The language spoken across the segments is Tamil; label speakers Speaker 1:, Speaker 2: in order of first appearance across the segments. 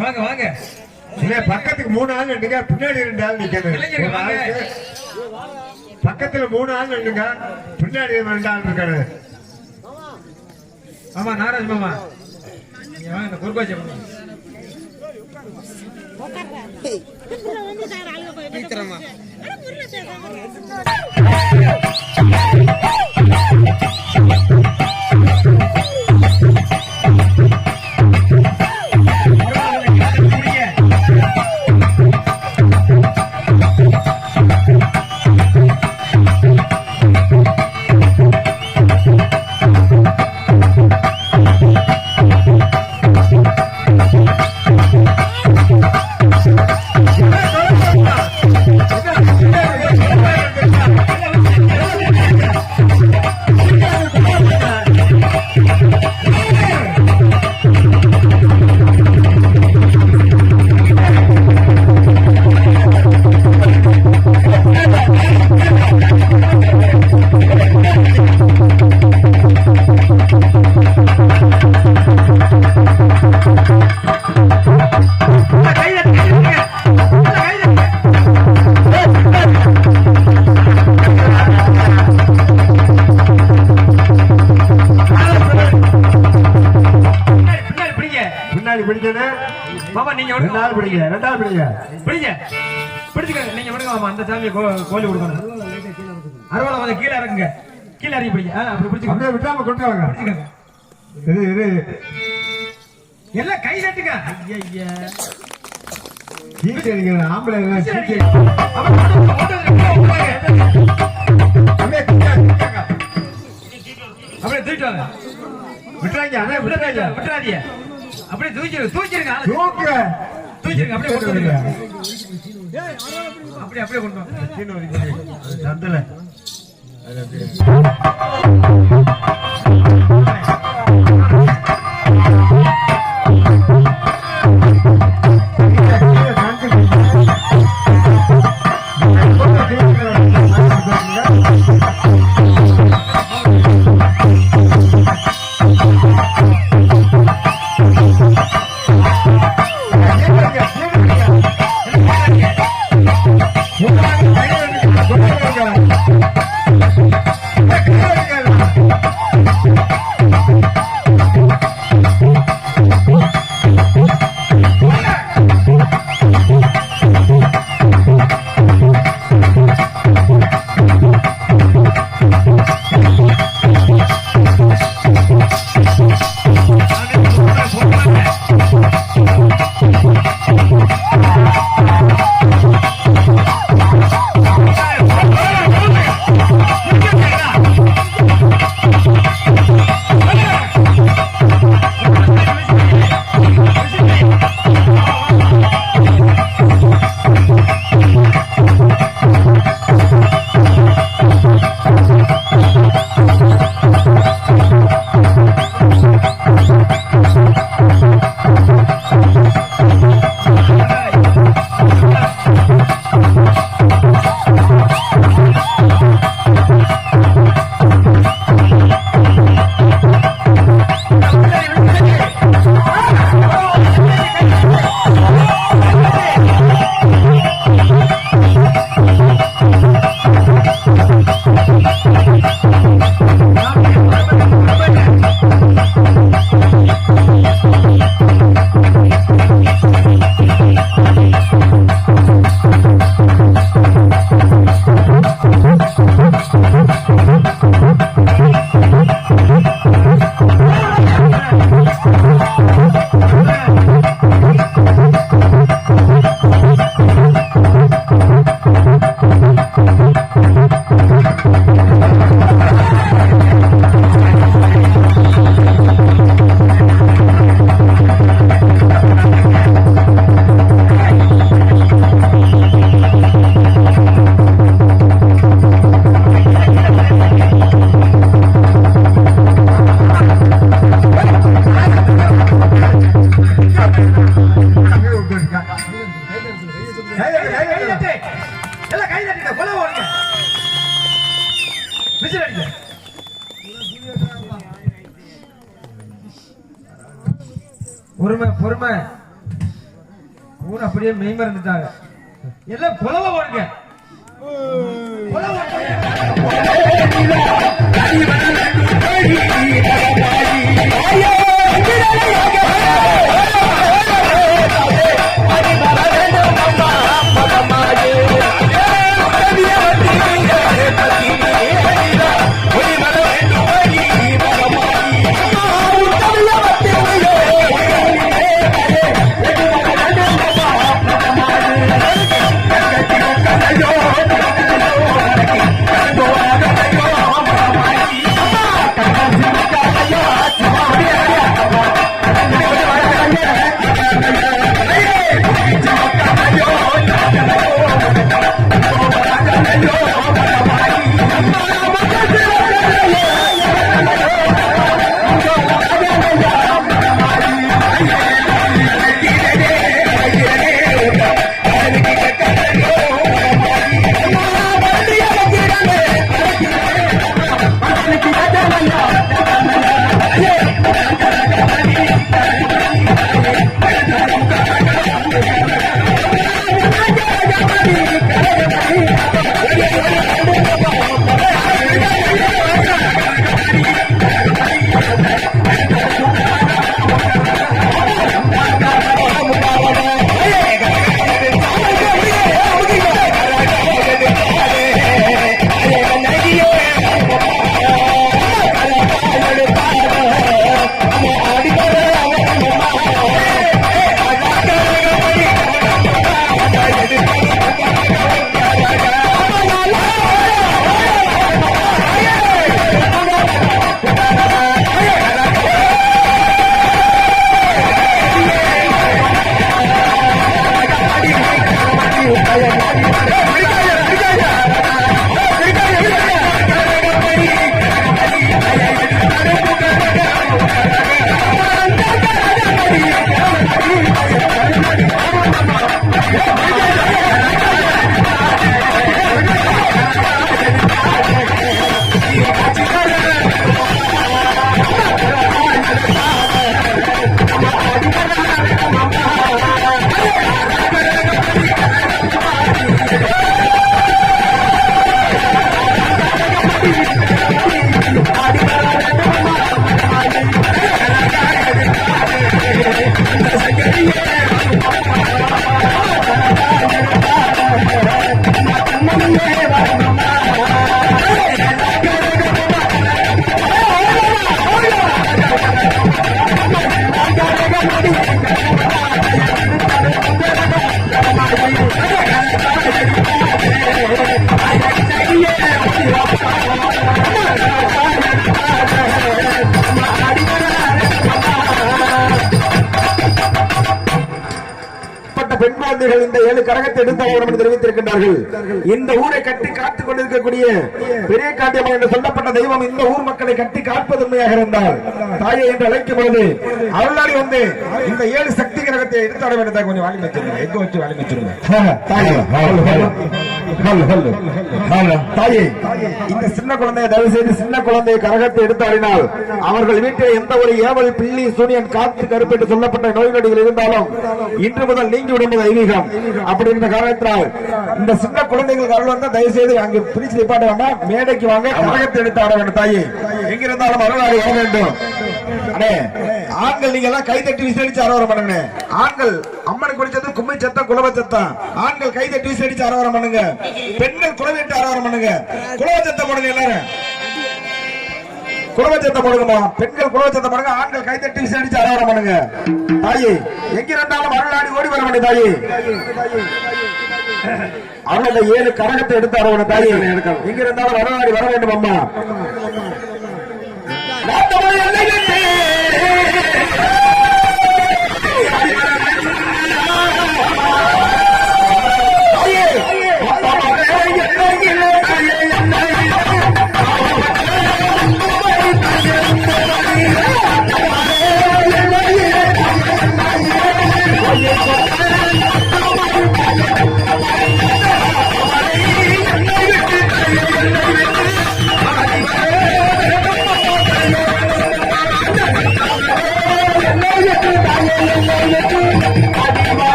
Speaker 1: வாங்க வாங்க.
Speaker 2: பக்கத்துக்கு 3 ஆள் நின்னுங்க, பின்னாடி 2 ஆள் நிக்கணும். பக்கத்துல 3 ஆள் நின்னுங்க, பின்னாடி 2 ஆள் இருக்காரு.
Speaker 1: ஆமா நாராஜ் மாமா, இந்த குர்பாஜி கோழி கொடுக்கணும். அறுவலை வந்து கீழே இறக்குங்க, கீழே இறங்கி பிடிங்க. அப்படி பிடிச்சு விட்டாம கொண்டாங்க. எல்லாம் கை நட்டுங்க.
Speaker 2: ஆம்பளை
Speaker 1: அப்படியே தூக்கிட்டு விட்டுறாங்க. விட்டுறாதீங்க, அப்படியே தூக்கிடுங்க. தூக்கிருங்க, அப்படியே அப்படியே கொண்டு வாங்க.
Speaker 2: சந்தல
Speaker 1: Hey! பொறுமை பொறுமை. ஊர் அப்படியே மெய்மறந்துட்டாங்க. எல்லாம் புலவ ஓடுங்க.
Speaker 3: பெண் குழந்தைகள் இந்த 7 கரகத்தை எடுத்து தெரிவித்திருக்கின்றார்கள். இந்த ஊரை கட்டி காத்துக் கொண்டிருக்கக்கூடிய பெரிய காட்டியம்மன் என்று சொல்லப்பட்ட தெய்வம் இந்த ஊர் மக்களை கட்டி காப்பது உண்மையாக இருந்தால் தாயை என்று அழைக்கும் பொழுது அருளாடி வந்து இந்த 7 சக்தி கரகத்தை எடுத்து ஆட வேண்டியதாக கொஞ்சம் வாங்கி வச்சிருங்க. எங்க வச்சு வாங்கி வச்சிருங்க. தாயே, இந்த சின்ன குழந்தையை தயவு செய்து சின்ன குழந்தையை கரகத்தை எடுத்து ஆடினால் அவர்கள் வீட்டில் எந்த ஒரு ஏவல் பில்லி சூரியன் காத்து கருப்பு என்று சொல்லப்பட்ட நோய் நொடிகள் இருந்தாலும் இன்று முதல் நீங்கி விடுவது ஐதீகம். அப்படி இருந்த காரணத்தினால் இந்த சின்ன குழந்தைகளுக்கு அருள் வந்தா தயவு செய்து அங்கு பிரிச்சு நிப்பாட்ட வேண்டாம், மேடைக்கு வாங்க, கரகத்தை எடுத்து ஆட வேண்டும். தாயே, எங்கிருந்தாலும் அருளாடி வர வேண்டும். அடே ஆண்கள் நீங்க எல்லாம் கை தட்டி விசேடிச்சு ஆரவாரம் பண்ணுங்க. ஆண்கள் அம்மனுக்கு குடிச்சது கும்மி சத்தம் குலவ சத்தம். ஆண்கள் கை தட்டி விசேடிச்சு ஆரவாரம் பண்ணுங்க. பெண்கள் குலவிட்டு ஆரவாரம் பண்ணுங்க. குலவ சத்தம் போடுங்க. எல்லாரும் குலவச்சத்தை போடுங்கம்மா. பெண்கள் குலவச்சத்தை போடுங்க. ஆண்கள் கை தட்டி விசேடிச்சு ஆரவாரம் பண்ணுங்க. தாயே, எங்கிருந்தாலும் அருளாடி ஓடி வர வேண்டும். தாயே, அருளை 7 கரகத்தை எடுத்து ஆட வேண்டும். தாயே, எங்கிருந்தாலும் அருளாடி வர வேண்டும். அம்மா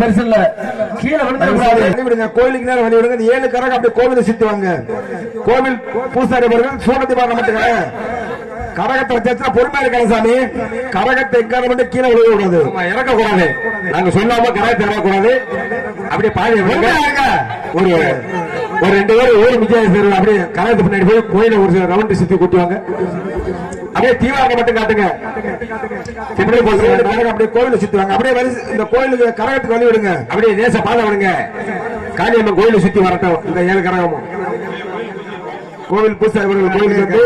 Speaker 1: பெருசு இல்ல, கீழே
Speaker 3: விடுங்க. கோயிலுக்கு நேரம் வழி விடுங்க. 7 கரகம் அப்படியே கோவிலை சுத்துவாங்க. கோவில் பூசாரி அவர்கள் சூடத்தை பார்க்க மாட்டேங்க. கரகத்தை வச்சா பொறுமையா இருக்காங்க சாமி. கரகத்தை எக்கார மட்டும் கீழே விழுக கூடாது, இறக்க கூடாது. நாங்க சொல்லாம கரகத்தை இறக்கக்கூடாது. அப்படியே பாதி ஒரு 2 பேர் ஊர் மிச்சம் அப்படியே கரகத்து பின்னாடி போய் கோயில ஒரு ரவுண்ட் சுத்தி கூட்டுவாங்க. அப்படியே தீவிரம் மட்டும் காட்டுங்க. அப்படியே கோயில சுத்துவாங்க. அப்படியே இந்த கோயிலுக்கு கரகத்துக்கு வழி விடுங்க. அப்படியே நேச பாதை விடுங்க. காளியம்மன் கோயில சுத்தி வரட்டும். இந்த 7 கரகமும் கோவில் பூசாரி கோயிலுக்கு வந்து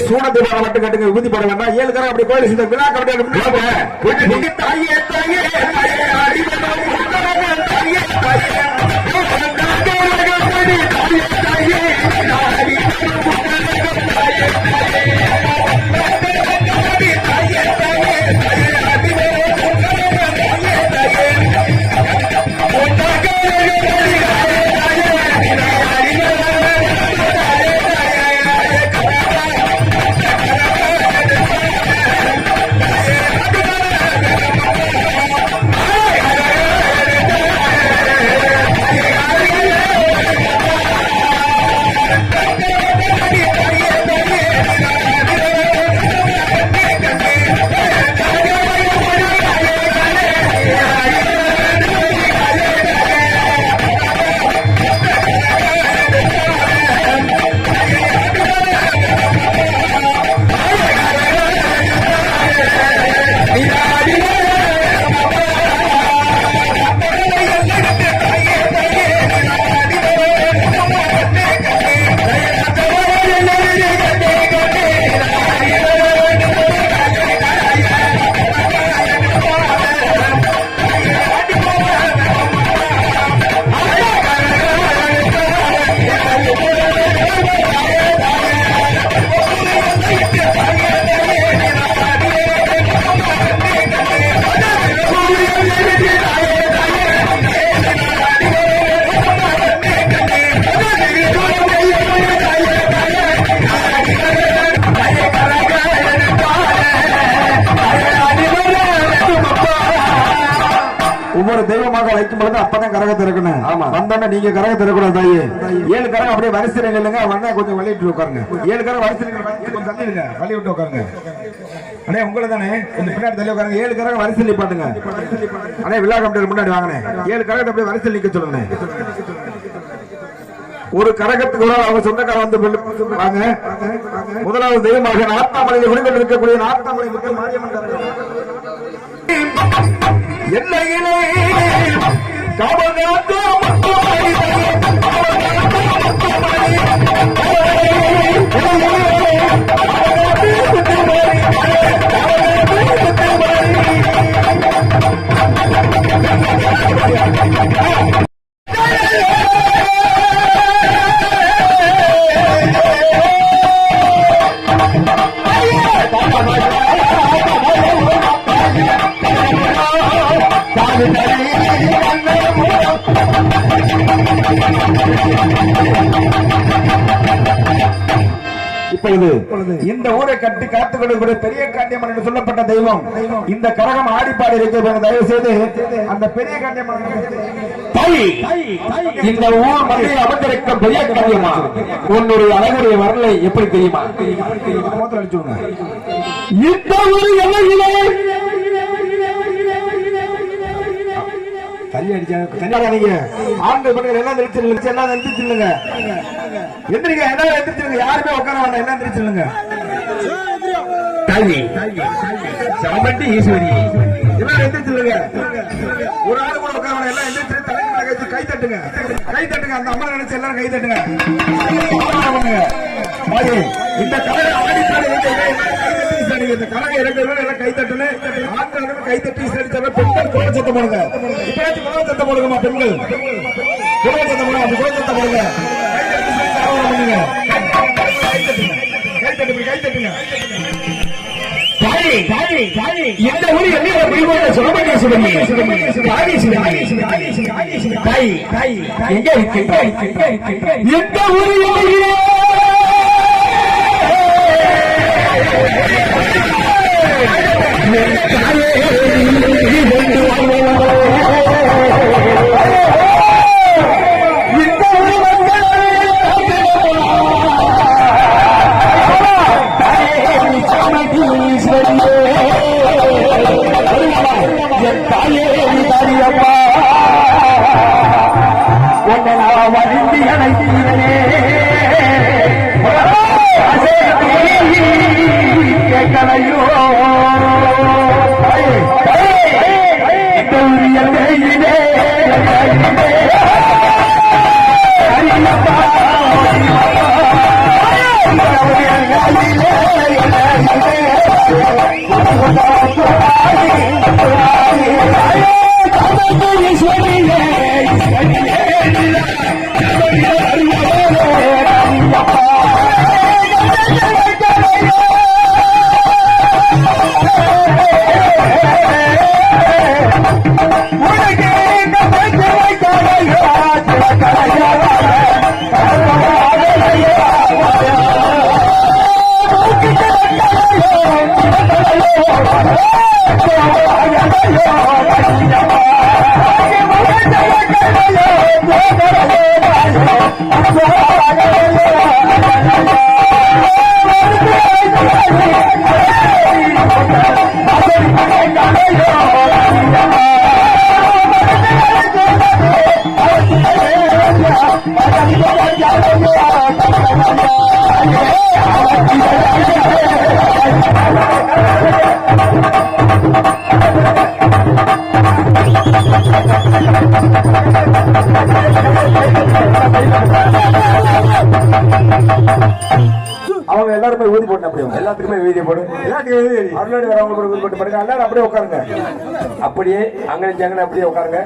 Speaker 3: சூடத்தை மட்டும் கட்டுங்க. விபூதி போட வேண்டாம். 7 கரகம் அப்படி கோயில் சுத்த விழா கபடி ஒவ்வொரு தெய்வமாக வைக்கும் பொழுது அப்பதான் கரகத்தை இருக்கணும். ஆமா, வந்தோடனே நீங்க கரகத்தை இருக்கக்கூடாது. தாயே 7 கரகம் அப்படியே வரிசையில் நில்லுங்க. வந்தா கொஞ்சம் வழிவிட்டு உட்காருங்க. 7 கரகம் வரிசையில் கொஞ்சம் தள்ளிடுங்க, வழி விட்டு உட்காருங்க. அண்ணே உங்களை தானே கொஞ்சம் பின்னாடி தள்ளி உட்காருங்க. 7 கரகம் வரிசையில் நிப்பாட்டுங்க. அண்ணே விழா கமிட்டிக்கு முன்னாடி வாங்கினேன். 7 கரகத்தை அப்படியே வரிசையில் நிக்க சொல்லுங்க. ஒரு கரகத்துக்கு அவங்க சொந்தக்கார வந்து வாங்க. முதலாவது தெய்வமாக நாத்தாமலையில் குடிக்கொண்டு இருக்கக்கூடிய நாத்தாமலை மக்கள் மாரியம்மன் எல்லையிலே இப்பொழுது இந்த ஊரை கட்டி காத்துக் கொண்டிருக்கிற பெரிய காண்டியம்மன் என்று சொல்லப்பட்ட தெய்வம் இந்த கரகம் ஆடிப்பாடி இருக்கிறது. தயவு செய்து அந்த பெரிய காண்டியம்மன் இந்த ஊர் மத்தியில் அமர்ந்திருக்கும் பெரிய காண்டியம்மா உன்னுடைய அழகுடைய வரலை எப்படி தெரியுமா? இந்த ஊர் எல்லையிலே தள்ளி அடிச்சாங்க. ஆண்கள் பெண்கள் எல்லாம் எந்திரிச்சிருங்க, எல்லாம் எந்திரிச்சிருங்க, எந்திரிங்க, எல்லாம் எந்திரிச்சிருங்க. யாருமே உட்கார வேண்டாம், எல்லாம் எந்திரிச்சிருங்க. சாமட்டி ஈஸ்வரி எல்லாம் எந்திரிச்சிருங்க. ஒரு ஆள் கூட உட்கார வேண்டாம், எல்லாம் எந்திரிச்சு தலைமையில கை தட்டுங்க, கை தட்டுங்க. அந்த அம்மா நினைச்சு எல்லாரும் கை தட்டுங்க. இந்த கலை ஆடிப்பாடி இந்த கரகை இறங்குறவங்க கை தட்டுன்னு ஆண்களும் கை தட்டி சரி. பெண்கள் குரல் சத்தம் போடுங்க. இப்பயாச்சும் குரல் சத்தம் போடுங்கம்மா. பெண்கள் குரல் சத்தம் போடுங்க. அந்த குரல் சத்தம் போடுங்க. கை தட்டுங்க, கை தட்டுங்க. இந்த ஊரில் எங்க இருக்கின்றாய்? இந்த ஊரில் அவங்க எல்லாருமே ஊதி போட்டு அப்படியே எல்லாத்துக்குமே வீதியை போடு அருளாடி வரவங்க ஊதி போட்டு பாருங்க எல்லாரும் அப்படியே உட்காருங்க அப்படியே அங்கே அப்படியே உட்காருங்க